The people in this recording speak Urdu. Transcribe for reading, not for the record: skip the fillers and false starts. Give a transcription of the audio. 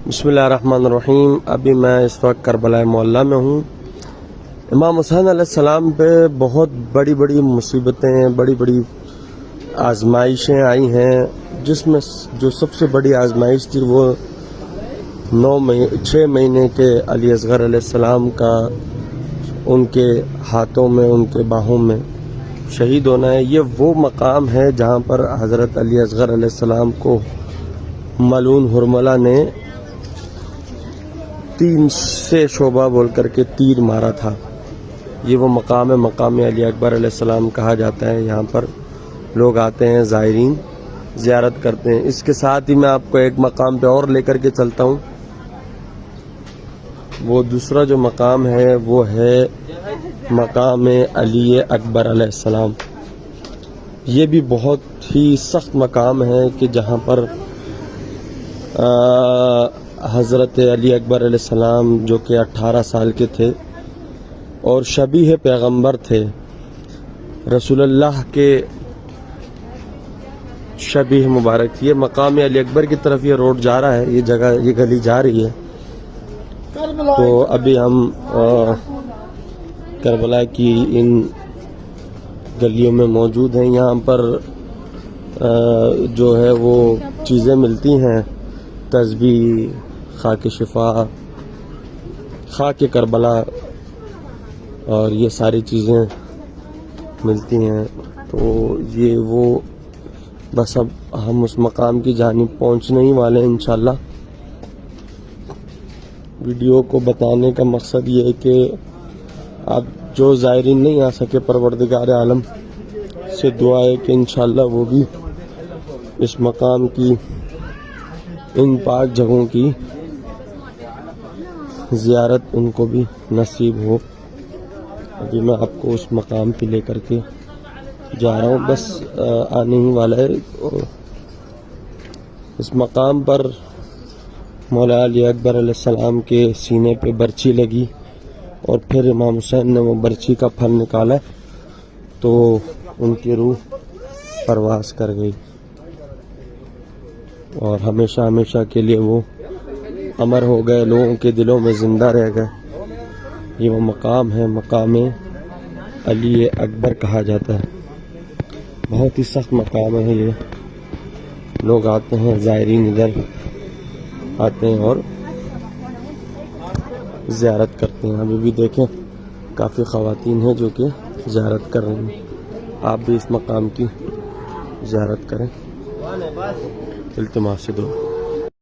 بسم اللہ الرحمن الرحیم۔ ابھی میں اس وقت کربلا معلیٰ میں ہوں۔ امام حسین علیہ السلام پہ بہت بڑی بڑی مصیبتیں، بڑی بڑی آزمائشیں آئی ہیں، جس میں جو سب سے بڑی آزمائش تھی وہ 6 مہینے کے علی اصغر علیہ السلام کا ان کے ہاتھوں میں، ان کے باہوں میں شہید ہونا ہے۔ یہ وہ مقام ہے جہاں پر حضرت علی اصغر علیہ السلام کو ملعون حرملہ نے 3 سے شعبہ بول کر کے تیر مارا تھا۔ یہ وہ مقام ہے، مقام علی اکبر علیہ السلام کہا جاتا ہے۔ یہاں پر لوگ آتے ہیں، زائرین زیارت کرتے ہیں۔ اس کے ساتھ ہی میں آپ کو ایک مقام پہ اور لے کر کے چلتا ہوں۔ وہ دوسرا جو مقام ہے وہ ہے مقام علی اکبر علیہ السلام۔ یہ بھی بہت ہی سخت مقام ہے کہ جہاں پر حضرت علی اکبر علیہ السلام جو کہ 18 سال کے تھے اور شبیہ پیغمبر تھے، رسول اللہ کے شبیہ مبارک تھی۔ یہ مقام علی اکبر کی طرف یہ روڈ جا رہا ہے، یہ جگہ، یہ گلی جا رہی ہے۔ تو ابھی ہم کربلا کی ان گلیوں میں موجود ہیں۔ یہاں پر جو ہے وہ چیزیں ملتی ہیں، تسبیح، خاک شفا، خاک کربلا، اور یہ ساری چیزیں ملتی ہیں۔ تو یہ وہ بس اب ہم اس مقام کی جانب پہنچنے ہی والے ہیں انشاءاللہ۔ ویڈیو کو بتانے کا مقصد یہ ہے کہ اب جو زائرین نہیں آ سکے، پروردگار عالم سے دعا ہے کہ انشاءاللہ وہ بھی اس مقام کی، ان پاک جگہوں کی زیارت ان کو بھی نصیب ہو۔ ابھی میں آپ کو اس مقام پہ لے کر کے جا رہا ہوں، بس آنے ہی والا ہے۔ اس مقام پر مولا علی اکبر علیہ السلام کے سینے پہ برچی لگی اور پھر امام حسین نے وہ برچی کا پھل نکالا تو ان کی روح پرواز کر گئی اور ہمیشہ ہمیشہ کے لیے وہ امر ہو گئے، لوگوں کے دلوں میں زندہ رہ گئے۔ یہ وہ مقام ہے، مقام علی اکبر کہا جاتا ہے۔ بہت ہی سخت مقام ہے یہ۔ لوگ آتے ہیں، زائرین ادھر آتے ہیں اور زیارت کرتے ہیں۔ ابھی بھی دیکھیں کافی خواتین ہیں جو کہ زیارت کر رہی ہیں۔ آپ بھی اس مقام کی زیارت کریں، التماس سے دعا۔